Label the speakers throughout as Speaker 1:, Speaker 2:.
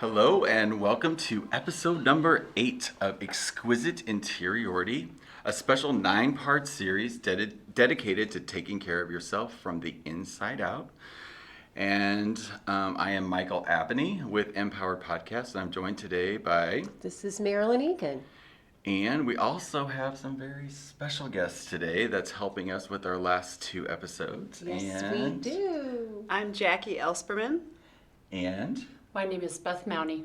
Speaker 1: Hello and welcome to episode number 8 of Exquisite Interiority, a special 9-part series dedicated to taking care of yourself from the inside out. And I am Michael Abney with MPowered Podcast, and I'm joined today by...
Speaker 2: This is Marilyn and Michael.
Speaker 1: And we also have some very special guests today that's helping us with our last 2 episodes.
Speaker 2: Yes, we do.
Speaker 3: I'm Jackie Elsperman.
Speaker 1: And...
Speaker 4: My name is Beth Mowney.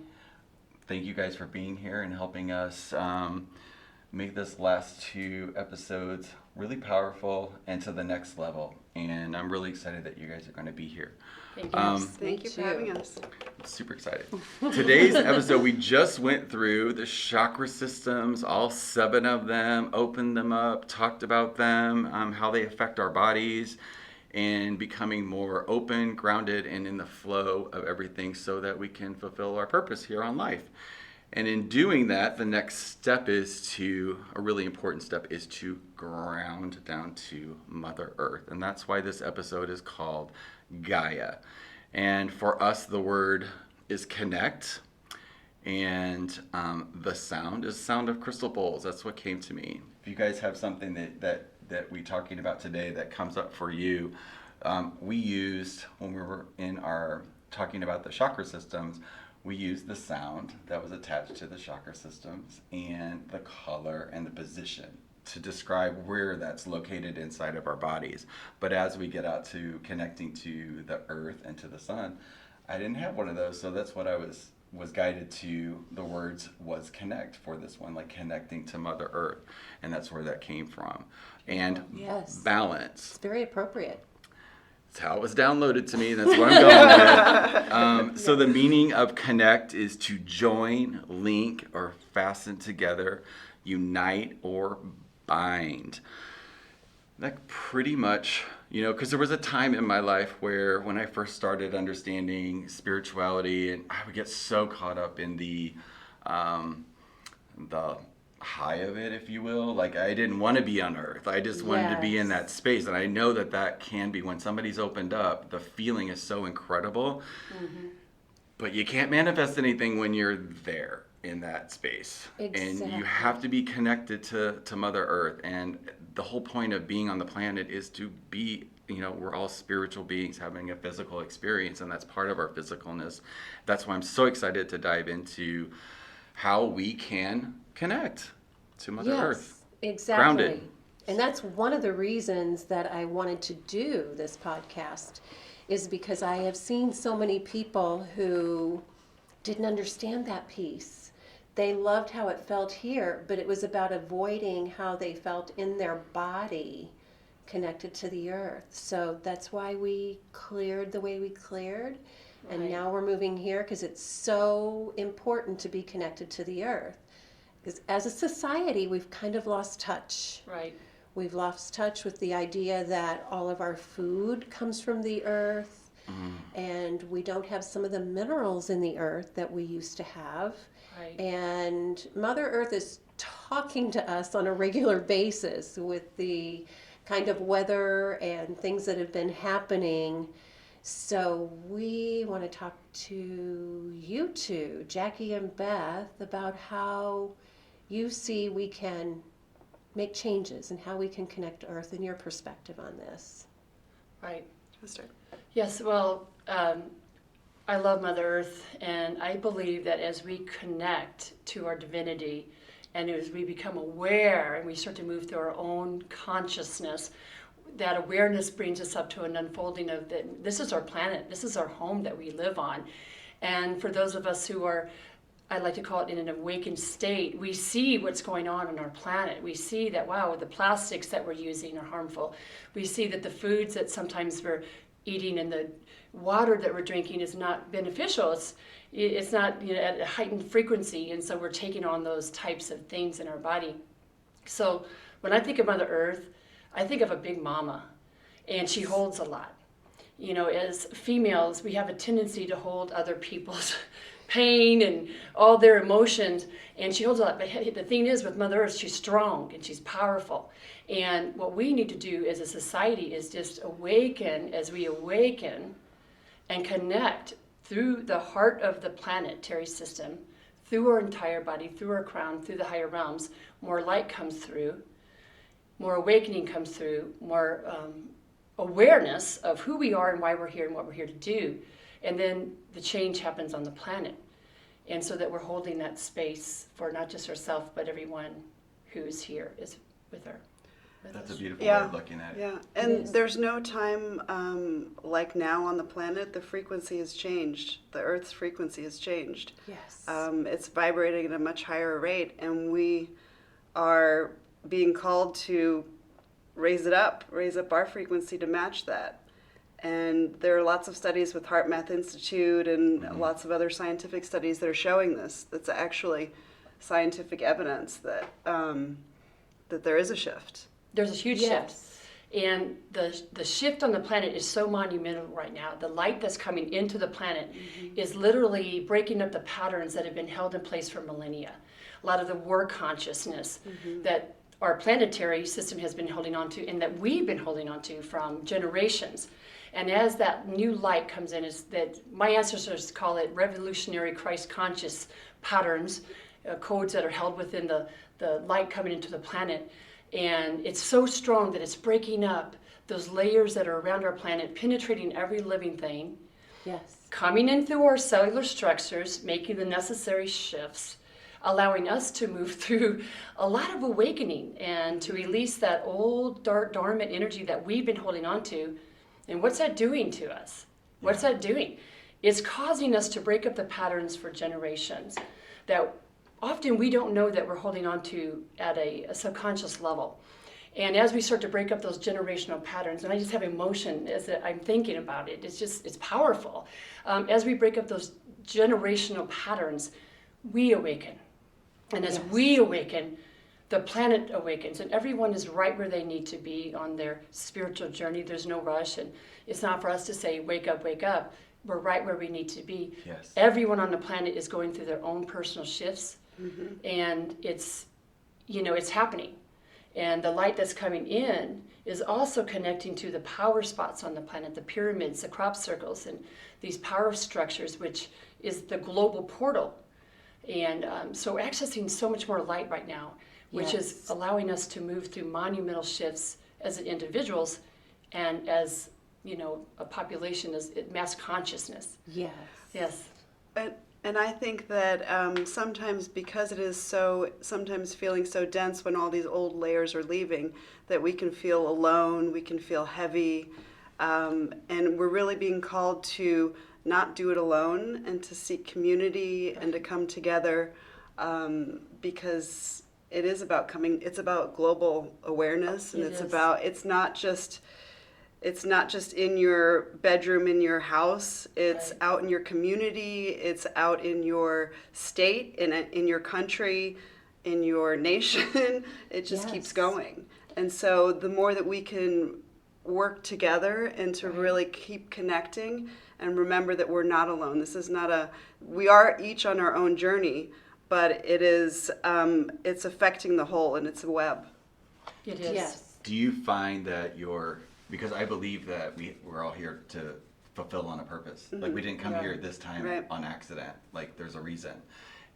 Speaker 1: Thank you guys for being here and helping us make this last 2 episodes really powerful and to the next level. And I'm really excited that you guys are going to be here.
Speaker 4: Thank you.
Speaker 3: Thank you for having us.
Speaker 1: Super excited. Today's episode, we just went through the chakra systems, all 7 of them, opened them up, talked about them, how they affect our bodies, and becoming more open, grounded, and in the flow of everything so that we can fulfill our purpose here on life. And in doing that, the next step a really important step is to ground down to Mother Earth. And that's why this episode is called Gaia. And for us, the word is connect. And the sound is sound of crystal bowls. That's what came to me. If you guys have something that we're talking about today that comes up for you, we used, when we were talking about the chakra systems, we used the sound that was attached to the chakra systems and the color and the position to describe where that's located inside of our bodies. But as we get out to connecting to the earth and to the sun, I didn't have one of those, so that's what I was guided to. The words was connect for this one, like connecting to Mother Earth, and that's where that came from. And
Speaker 2: Yes.
Speaker 1: balance.
Speaker 2: It's very appropriate.
Speaker 1: That's how it was downloaded to me. That's what I'm going with. So the meaning of connect is to join, link, or fasten together, unite, or bind. That pretty much, because there was a time in my life where when I first started understanding spirituality, and I would get so caught up in the high of it, if you will. Like, I didn't want to be on Earth. I just wanted to be in that space. And I know that can be, when somebody's opened up, the feeling is so incredible. Mm-hmm. But you can't manifest anything when you're there in that space.
Speaker 2: Exactly.
Speaker 1: And you have to be connected to Mother Earth. And the whole point of being on the planet is to be, we're all spiritual beings having a physical experience, and that's part of our physicalness. That's why I'm so excited to dive into how we can connect to Mother Earth.
Speaker 2: Exactly.
Speaker 1: Grounded.
Speaker 2: And that's one of the reasons that I wanted to do this podcast, is because I have seen so many people who didn't understand that piece. They loved how it felt here, but it was about avoiding how they felt in their body connected to the earth. So that's why we cleared the way we cleared. And
Speaker 4: Right.
Speaker 2: now we're moving here because it's so important to be connected to the earth. Because as a society, we've kind of lost touch.
Speaker 4: Right.
Speaker 2: We've lost touch with the idea that all of our food comes from the earth, and we don't have some of the minerals in the earth that we used to have.
Speaker 4: Right.
Speaker 2: And Mother Earth is talking to us on a regular basis with the kind of weather and things that have been happening. So we want to talk to you two, Jackie and Beth, about how you see we can make changes and how we can connect to Earth and your perspective on this.
Speaker 4: Right.
Speaker 3: Let's start.
Speaker 4: Yes, well, I love Mother Earth, and I believe that as we connect to our divinity and as we become aware and we start to move through our own consciousness, that awareness brings us up to an unfolding of that this is our planet, this is our home that we live on. And for those of us who are, I like to call it in an awakened state, we see what's going on our planet. We see that, wow, the plastics that we're using are harmful. We see that the foods that sometimes we're eating and the water that we're drinking is not beneficial. It's not at a heightened frequency, and so we're taking on those types of things in our body. So when I think of Mother Earth, I think of a big mama, and she holds a lot. As females, we have a tendency to hold other people's pain and all their emotions, and she holds a lot. But the thing is, with Mother Earth, she's strong and she's powerful. And what we need to do as a society is just awaken as we awaken and connect through the heart of the planetary system, through our entire body, through our crown, through the higher realms, more light comes through, more awakening comes through, more awareness of who we are and why we're here and what we're here to do. And then the change happens on the planet. And so that we're holding that space for not just ourselves, but everyone who's here is with her.
Speaker 1: That's a beautiful
Speaker 3: Yeah.
Speaker 1: way of looking at it.
Speaker 3: Yeah, and there's no time like now on the planet. The frequency has changed. The Earth's frequency has changed.
Speaker 2: Yes.
Speaker 3: It's vibrating at a much higher rate, and we are being called to raise up our frequency to match that. And there are lots of studies with Heart Math Institute and lots of other scientific studies that are showing this. That's actually scientific evidence that that there is a shift.
Speaker 4: There's a huge
Speaker 2: Yes.
Speaker 4: shift. And the shift on the planet is so monumental right now. The light that's coming into the planet is literally breaking up the patterns that have been held in place for millennia. A lot of the war consciousness that our planetary system has been holding on to and that we've been holding on to from generations. And as that new light comes in, is that my ancestors call it revolutionary Christ conscious patterns, codes that are held within the light coming into the planet. And it's so strong that it's breaking up those layers that are around our planet, penetrating every living thing,
Speaker 2: Yes.
Speaker 4: coming in through our cellular structures, making the necessary shifts, allowing us to move through a lot of awakening and to release that old dark dormant energy that we've been holding on to. And what's that doing to us? What's that doing? It's causing us to break up the patterns for generations that often we don't know that we're holding on to at a subconscious level. And as we start to break up those generational patterns, and I just have emotion as I'm thinking about it, it's powerful. As we break up those generational patterns, we awaken. And as we awaken, the planet awakens, and everyone is right where they need to be on their spiritual journey. There's no rush, and it's not for us to say, wake up, wake up. We're right where we need to be.
Speaker 1: Yes.
Speaker 4: Everyone on the planet is going through their own personal shifts, and it's happening. And the light that's coming in is also connecting to the power spots on the planet, the pyramids, the crop circles, and these power structures, which is the global portal. And so we're accessing so much more light right now, which is allowing us to move through monumental shifts as individuals and as, a population, as mass consciousness.
Speaker 2: Yes.
Speaker 4: Yes.
Speaker 3: And I think that sometimes because it is sometimes feeling so dense when all these old layers are leaving, that we can feel alone, we can feel heavy, and we're really being called to not do it alone and to seek community and to come together because it is about it's about global awareness, and it's not just in your bedroom in your house. It's out in your community. It's out in your state, in your country, in your nation. It just keeps going. And so the more that we can work together and to really keep connecting and remember that we're not alone. This is not we are each on our own journey, but it is, it's affecting the whole, and it's a web.
Speaker 4: It is.
Speaker 2: Yes.
Speaker 1: Do you find that because I believe that we're all here to fulfill on a purpose. Like we didn't come here this time on accident. Like there's a reason.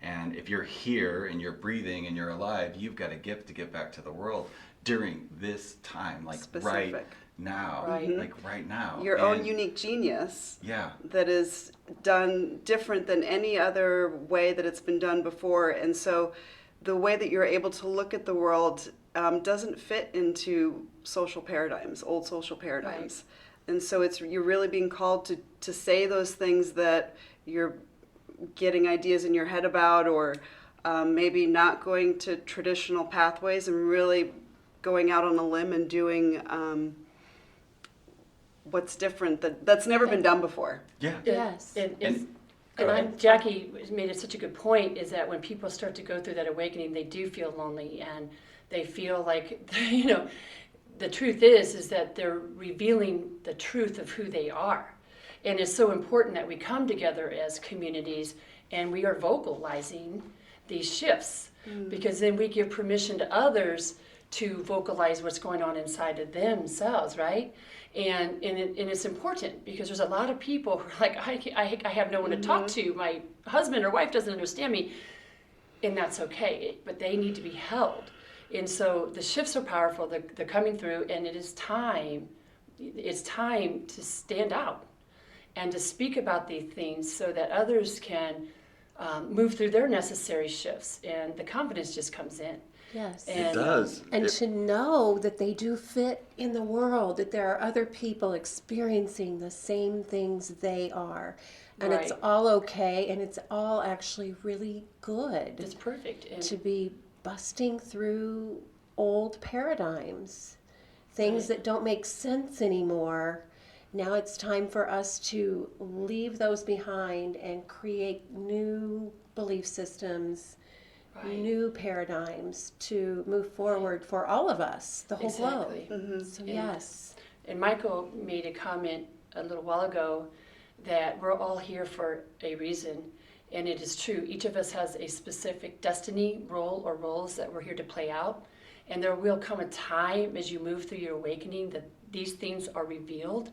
Speaker 1: And if you're here and you're breathing and you're alive, you've got a gift to give back to the world during this time, like
Speaker 3: Specific.
Speaker 1: right now. Like right now.
Speaker 3: Your own unique genius.
Speaker 1: Yeah.
Speaker 3: That is done different than any other way that it's been done before. And so the way that you're able to look at the world doesn't fit into social paradigms, old social paradigms. And so you're really being called to say those things that you're getting ideas in your head about, or maybe not going to traditional pathways and really going out on a limb and doing what's different that's never been done before.
Speaker 1: Yeah.
Speaker 2: Yes.
Speaker 4: And Jackie made it such a good point, is that when people start to go through that awakening, they do feel lonely, and they feel like, the truth is that they're revealing the truth of who they are. And it's so important that we come together as communities and we are vocalizing these shifts, because then we give permission to others to vocalize what's going on inside of themselves, right? And it's important because there's a lot of people who are like, I have no one to talk to. My husband or wife doesn't understand me. And that's okay, but they need to be held. And so the shifts are powerful, they're coming through, and it's time to stand out and to speak about these things so that others can move through their necessary shifts, and the confidence just comes in.
Speaker 2: Yes.
Speaker 1: It does.
Speaker 2: And to know that they do fit in the world, that there are other people experiencing the same things they are. And it's
Speaker 4: Right.
Speaker 2: all okay, and it's all actually really good
Speaker 4: It's perfect. And
Speaker 2: to be busting through old paradigms, things
Speaker 4: Right.
Speaker 2: that don't make sense anymore. Now it's time for us to leave those behind and create new belief systems,
Speaker 4: Right.
Speaker 2: new paradigms to move forward for all of us, the whole
Speaker 4: Exactly.
Speaker 2: globe. So yes.
Speaker 4: And Michael made a comment a little while ago that we're all here for a reason. And it is true. Each of us has a specific destiny role or roles that we're here to play out. And there will come a time as you move through your awakening that these things are revealed.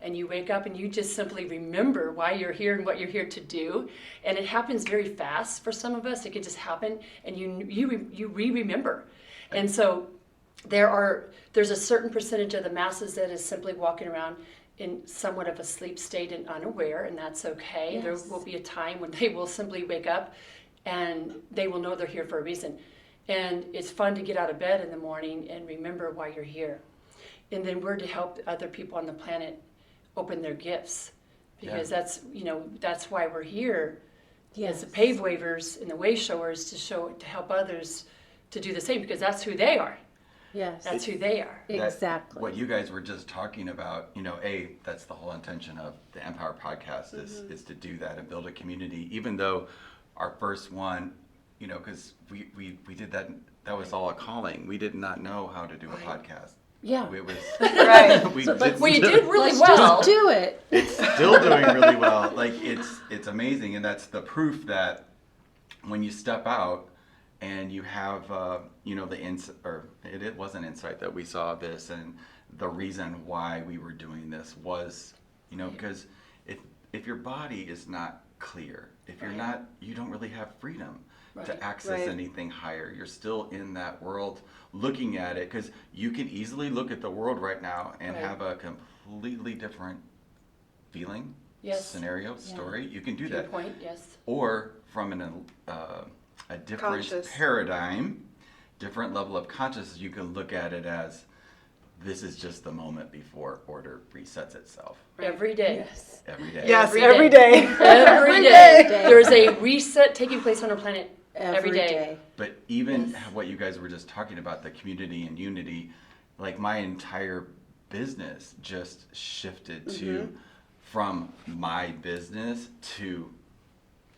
Speaker 4: And you wake up and you just simply remember why you're here and what you're here to do. And it happens very fast for some of us. It can just happen and you remember. And so there's a certain percentage of the masses that is simply walking around in somewhat of a sleep state and unaware, and that's okay.
Speaker 2: Yes.
Speaker 4: There will be a time when they will simply wake up and they will know they're here for a reason. And it's fun to get out of bed in the morning and remember why you're here. And then we're to help other people on the planet open their gifts, because that's why we're here as the pave wavers and the way showers to help others to do the same, because that's who they are.
Speaker 2: Yes.
Speaker 4: That's who they are.
Speaker 2: Exactly.
Speaker 1: What you guys were just talking about, that's the whole intention of the MPowered podcast is to do that and build a community. Even though our first one, because we did that was all a calling. We did not know how to do a podcast.
Speaker 2: Yeah.
Speaker 1: It was
Speaker 3: Right.
Speaker 1: we
Speaker 2: So
Speaker 1: did
Speaker 4: Well, you did really
Speaker 2: Let's
Speaker 4: well.
Speaker 2: just do it.
Speaker 1: It's still doing really well. Like it's amazing, and that's the proof that when you step out and you have it was an insight that we saw this, and the reason why we were doing this was because if your body is not clear, if you're not, you don't really have freedom to access anything higher. You're still in that world looking at it, because you can easily look at the world right now and have a completely different feeling, scenario, story. You can do that.
Speaker 4: Viewpoint, yes.
Speaker 1: Or from a different
Speaker 3: Conscious.
Speaker 1: paradigm, different level of consciousness, you can look at it as this is just the moment before order resets itself.
Speaker 4: Every day.
Speaker 2: Yes.
Speaker 1: Every day.
Speaker 3: Yes,
Speaker 4: Every
Speaker 3: every
Speaker 4: day.
Speaker 3: day.
Speaker 4: Every day. There's a reset taking place on our planet every day.
Speaker 1: But even what you guys were just talking about, the community and unity, like my entire business just shifted to from my business to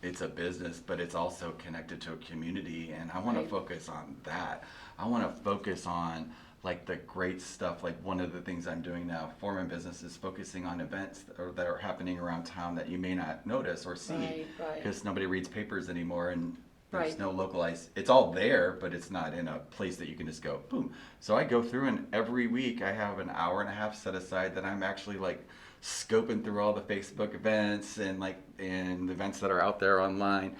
Speaker 1: it's a business, but it's also connected to a community, and I want to focus on that. I want to focus on like the great stuff. Like one of the things I'm doing now for my business is focusing on events that are happening around town that you may not notice or see, because nobody reads papers anymore, and there's no localized. It's all there, but it's not in a place that you can just go boom. So I go through, and every week I have an hour and a half set aside that I'm actually like scoping through all the Facebook events and the events that are out there online,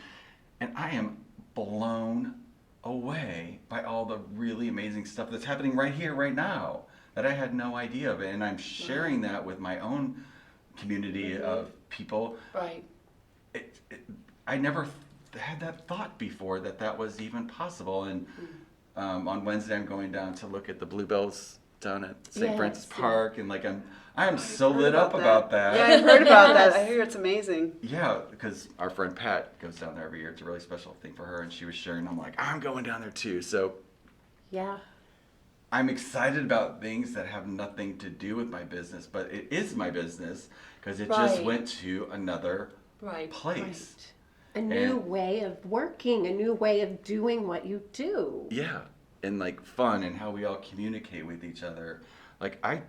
Speaker 1: and I am blown away by all the really amazing stuff that's happening right here, right now, that I had no idea of, and I'm sharing that with my own community of people.
Speaker 4: Right.
Speaker 1: I never had that thought before that was even possible, and on Wednesday I'm going down to look at the bluebells down at St. Francis Park, and I am so lit up about that.
Speaker 3: Yeah, I've heard about that. I hear it's amazing.
Speaker 1: Yeah, because our friend Pat goes down there every year. It's a really special thing for her, and she was sharing. I'm like, I'm going down there too. So
Speaker 2: Yeah.
Speaker 1: I'm excited about things that have nothing to do with my business, but it is my business because it just went to another place.
Speaker 2: A new way of working, a new way of doing what you do.
Speaker 1: Yeah, and fun and how we all communicate with each other. I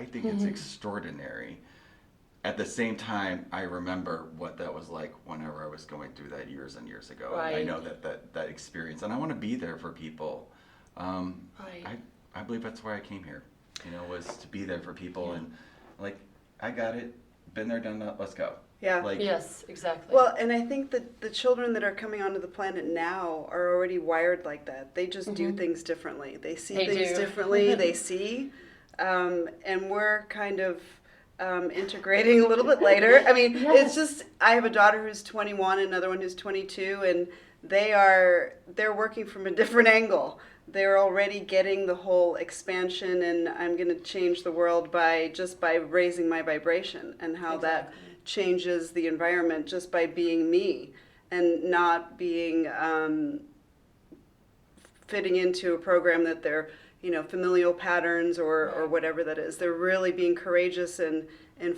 Speaker 1: think it's extraordinary. At the same time, I remember what that was like whenever I was going through that years and years ago. And I know that experience, and I want to be there for people
Speaker 4: Right.
Speaker 1: I believe that's why I came here, was to be there for people. And like, I got it, been there, done that, let's go.
Speaker 3: Yeah.
Speaker 1: Like,
Speaker 4: Yes, exactly.
Speaker 3: Well, and I think that the children that are coming onto the planet now are already wired like that. They just do things differently. They see things differently. They see. And we're kind of integrating a little bit later. I mean, it's just, I have a daughter who's 21, another one who's 22, and they're working from a different angle. They're already getting the whole expansion, and I'm going to change the world by raising my vibration, and how that changes the environment just by being me and not being fitting into a program that they're familial patterns or whatever that is. They're really being courageous and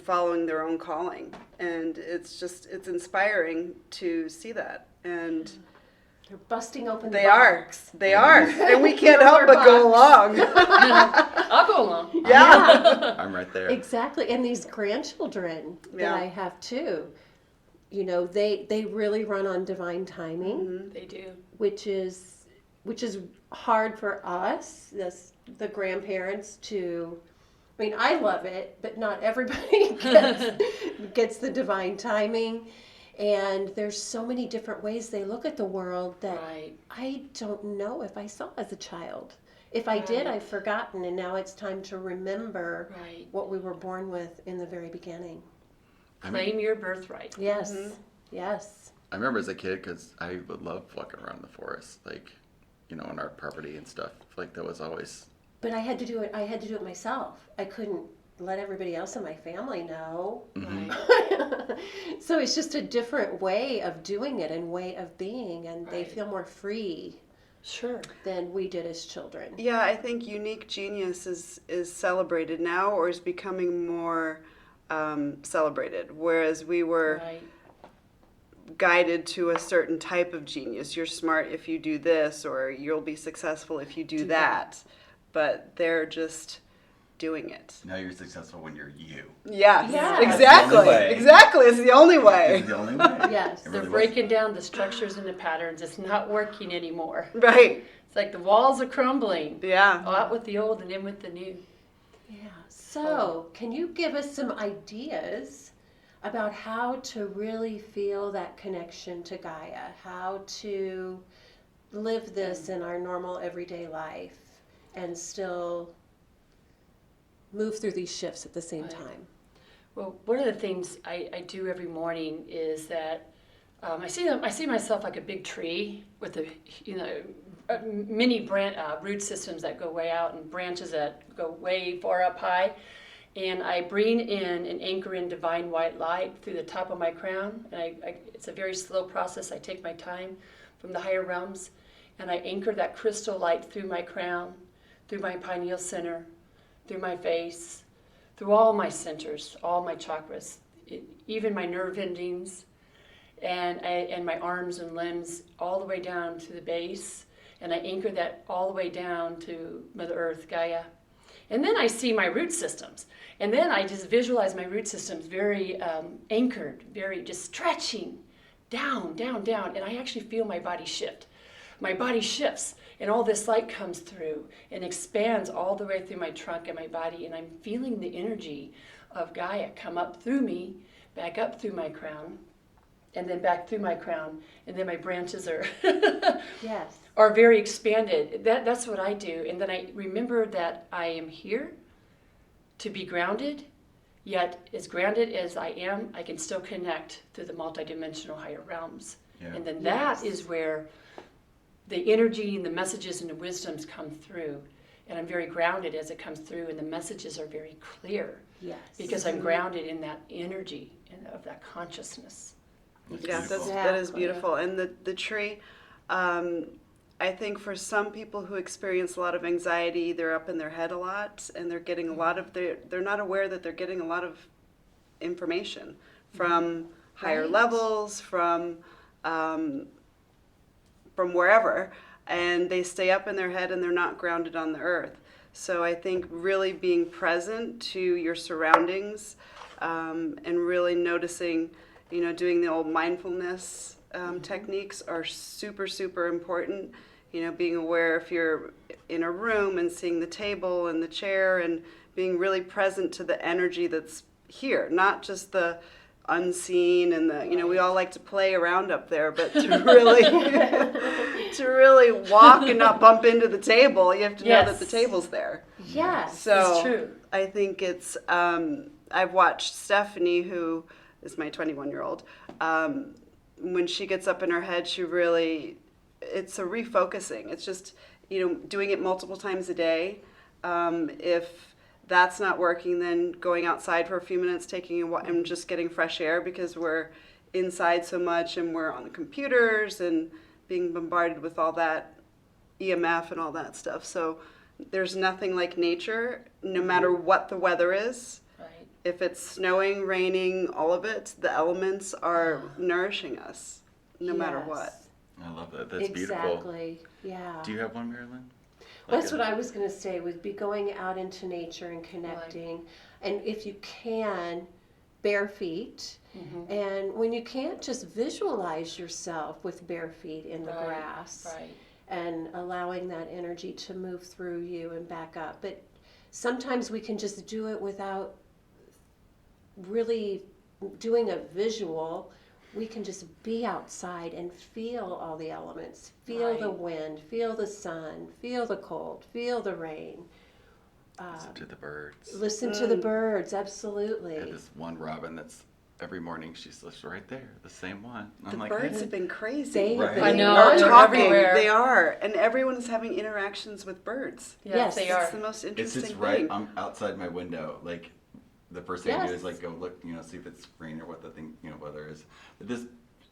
Speaker 3: following their own calling, and it's inspiring to see that. And
Speaker 2: They're busting open
Speaker 3: they
Speaker 2: the box.
Speaker 3: are, and we can't help but go along.
Speaker 4: I'll go along.
Speaker 3: Yeah.
Speaker 1: I'm right there.
Speaker 2: Exactly. And these grandchildren that I have too, they really run on divine timing,
Speaker 4: They do.
Speaker 2: which is hard for us, the grandparents, to. I mean, I love it, but not everybody gets the divine timing. And there's so many different ways they look at the world that I don't know if I saw as a child. If I did, I've forgotten, and now it's time to remember what we were born with in the very beginning.
Speaker 4: Claim your birthright.
Speaker 2: Yes, yes.
Speaker 1: I remember as a kid, because I would love walking around the forest, like, on our property and stuff. Like, that was always...
Speaker 2: But I had to do it myself. I couldn't let everybody else in my family know.
Speaker 4: Right.
Speaker 2: So it's just a different way of doing it and way of being, and they feel more free
Speaker 4: Sure.
Speaker 2: than we did as children.
Speaker 3: Yeah, I think unique genius is celebrated now, or is becoming more celebrated, whereas we were guided to a certain type of genius. You're smart if you do this, or you'll be successful if you do that. But they're just doing it.
Speaker 1: Now you're successful when you're you.
Speaker 3: Yes,
Speaker 2: Yeah.
Speaker 3: exactly.
Speaker 1: That's the only way.
Speaker 3: Exactly, it's the only way.
Speaker 1: It's the only way.
Speaker 2: Yes.
Speaker 1: It
Speaker 4: They're
Speaker 1: really was.
Speaker 4: breaking down the structures and the patterns. It's not working anymore.
Speaker 3: Right.
Speaker 4: It's like the walls are crumbling.
Speaker 3: Yeah.
Speaker 4: Out with the old and in with the new.
Speaker 2: Yeah. So, can you give us some ideas about how to really feel that connection to Gaia? How to live this in our normal everyday life and still move through these shifts at the same time?
Speaker 4: Well, one of the things I do every morning is that I see myself like a big tree with many root systems that go way out and branches that go way far up high. And I bring in and anchor in divine white light through the top of my crown. And it's a very slow process. I take my time from the higher realms, and I anchor that crystal light through my crown, through my pineal center, through my face, through all my centers, all my chakras, even my nerve endings, and my arms and limbs, all the way down to the base. And I anchor that all the way down to Mother Earth, Gaia. And then I see my root systems. And then I just visualize my root systems very anchored, very just stretching down, down, down. And I actually feel my body shift. My body shifts, and all this light comes through and expands all the way through my trunk and my body. And I'm feeling the energy of Gaia come up through me, back up through my crown, and then back through my crown. And then my branches are
Speaker 2: Yes.
Speaker 4: are very expanded. That's what I do. And then I remember that I am here to be grounded, yet as grounded as I am, I can still connect to the multidimensional higher realms.
Speaker 1: Yeah.
Speaker 4: And then that is where the energy and the messages and the wisdoms come through. And I'm very grounded as it comes through, and the messages are very clear.
Speaker 2: Yes.
Speaker 4: Because I'm grounded in that energy and of that consciousness.
Speaker 3: Yeah,
Speaker 1: beautiful.
Speaker 3: that is beautiful. And the tree, I think for some people who experience a lot of anxiety, they're up in their head a lot, and they're getting a lot of, they're not aware that they're getting a lot of information from higher levels, from wherever, and they stay up in their head and they're not grounded on the earth. So I think really being present to your surroundings and really noticing, doing the old mindfulness techniques are super, super important You know, being aware if you're in a room and seeing the table and the chair and being really present to the energy that's here, not just the unseen and the, you know, we all like to play around up there, but to really to really walk and not bump into the table, you have to know that the table's there.
Speaker 2: Yes.
Speaker 3: So
Speaker 4: It's true.
Speaker 3: I think it's I've watched Stephanie, who is my 21-year-old, when she gets up in her head, she really, it's a refocusing. It's just, you know, doing it multiple times a day. If that's not working, then going outside for a few minutes, taking a walk, and just getting fresh air, because we're inside so much and we're on the computers and being bombarded with all that EMF and all that stuff. So there's nothing like nature, no matter what the weather is.
Speaker 4: Right.
Speaker 3: If it's snowing, raining, all of it, the elements are nourishing us, no matter what.
Speaker 2: Yes.
Speaker 1: I love that. That's beautiful.
Speaker 2: Exactly. Yeah.
Speaker 1: Do you have one, Marilyn?
Speaker 2: That's what I was going to say, would be going out into nature and connecting. And if you can, bare feet.
Speaker 4: Mm-hmm.
Speaker 2: And when you can't, just visualize yourself with bare feet in the grass.
Speaker 4: Right.
Speaker 2: And allowing that energy to move through you and back up. But sometimes we can just do it without really doing a visual. We can just be outside and feel all the elements. Feel the wind, feel the sun, feel the cold, feel the rain.
Speaker 1: Listen to the birds.
Speaker 2: Listen to the birds,
Speaker 1: I
Speaker 2: absolutely.
Speaker 1: have this one robin that's every morning she's just right there, the same one. I'm
Speaker 3: The
Speaker 1: like,
Speaker 3: birds
Speaker 1: hey.
Speaker 3: have been crazy.
Speaker 2: They have
Speaker 1: Right.
Speaker 2: been
Speaker 4: I know,
Speaker 3: Are
Speaker 4: they're
Speaker 3: talking.
Speaker 4: everywhere.
Speaker 3: They are, and everyone is having interactions with birds.
Speaker 2: Yes.
Speaker 4: Yes, they are.
Speaker 3: It's the most
Speaker 1: It's
Speaker 3: interesting
Speaker 1: just right.
Speaker 3: thing.
Speaker 1: I'm outside my window. Like the first thing I do
Speaker 2: Yes.
Speaker 1: is like go look, you know, see if it's rain or what the thing, you know, weather is. But this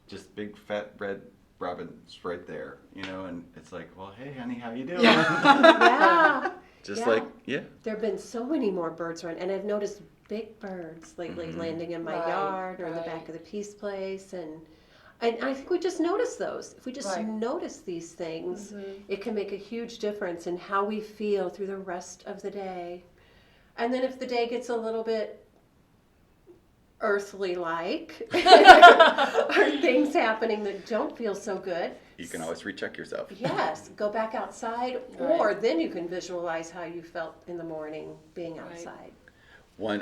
Speaker 1: just big fat red robin's right there, you know, and it's like, well, hey, honey, how you doing?
Speaker 2: Yeah.
Speaker 1: Just
Speaker 2: Yeah.
Speaker 1: like, yeah.
Speaker 2: There have been so many more birds around, and I've noticed big birds lately landing in my
Speaker 4: Right,
Speaker 2: yard or in the
Speaker 4: right.
Speaker 2: back of the Peace Place, and I think we just notice those. If we just
Speaker 4: Right.
Speaker 2: notice these things, it can make a huge difference in how we feel through the rest of the day. And then if the day gets a little bit earthly like, or things happening that don't feel so good,
Speaker 1: You can always recheck yourself.
Speaker 2: yes, go back outside, or then you can visualize how you felt in the morning being outside.
Speaker 1: One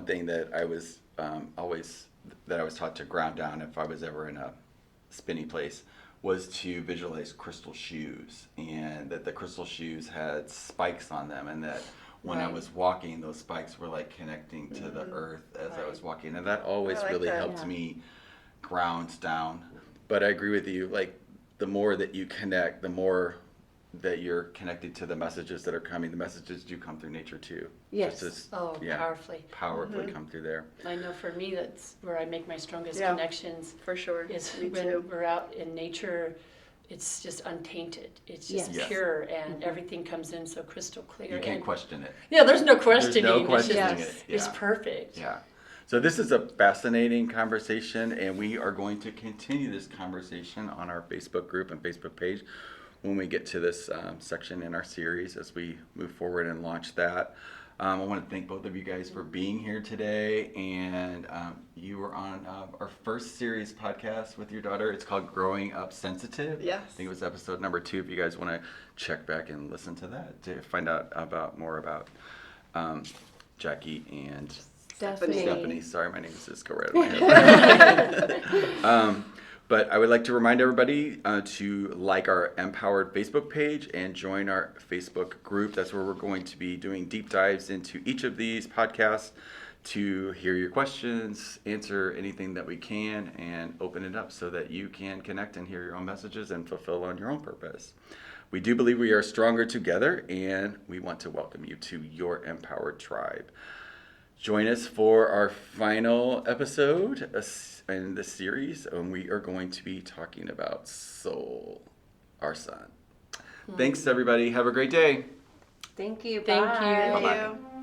Speaker 1: thing that I was I was taught to ground down if I was ever in a spinny place was to visualize crystal shoes, and that the crystal shoes had spikes on them, and that when I
Speaker 4: Right.
Speaker 1: was walking, those spikes were like connecting to the earth as I was
Speaker 4: Right.
Speaker 1: walking, and that always
Speaker 3: I like
Speaker 1: really
Speaker 3: that.
Speaker 1: helped
Speaker 2: Yeah.
Speaker 1: me ground down. But I agree with you, like the more that you connect, the more that you're connected to the messages that are coming. The messages do come through nature too.
Speaker 2: Yes.
Speaker 1: Just as,
Speaker 4: Oh,
Speaker 1: yeah,
Speaker 4: powerfully.
Speaker 1: powerfully come through there.
Speaker 4: I know for me that's where I make my strongest
Speaker 3: Yeah.
Speaker 4: connections.
Speaker 3: For sure.
Speaker 4: Is
Speaker 3: Me
Speaker 4: when
Speaker 3: too.
Speaker 4: we're out in nature. It's just untainted. It's just
Speaker 2: Yes.
Speaker 4: pure, and everything comes in so crystal clear.
Speaker 1: You can't
Speaker 4: and,
Speaker 1: question it.
Speaker 4: Yeah, there's no questioning.
Speaker 1: There's no
Speaker 4: It's
Speaker 1: questioning
Speaker 4: just-
Speaker 1: it.
Speaker 4: It's
Speaker 1: Yeah.
Speaker 4: perfect.
Speaker 1: Yeah. So this is a fascinating conversation, and we are going to continue this conversation on our Facebook group and Facebook page when we get to this section in our series as we move forward and launch that. I want to thank both of you guys for being here today, and you were on our first series podcast with your daughter. It's called Growing Up Sensitive.
Speaker 3: Yes.
Speaker 1: I think it was episode number 2. If you guys want to check back and listen to that to find out more about Jackie and Stephanie. Sorry, my name is Cisco right in my head. But I would like to remind everybody to like our MPowered Facebook page and join our Facebook group. That's where we're going to be doing deep dives into each of these podcasts to hear your questions, answer anything that we can, and open it up so that you can connect and hear your own messages and fulfill on your own purpose. We do believe we are stronger together, and we want to welcome you to your Empowered Tribe. Join us for our final episode in this series, and we are going to be talking about soul, our son. Thanks, everybody. Have a great day.
Speaker 2: Thank you.
Speaker 4: Thank
Speaker 2: Bye.
Speaker 4: you.
Speaker 1: Bye-bye.
Speaker 3: Thank you.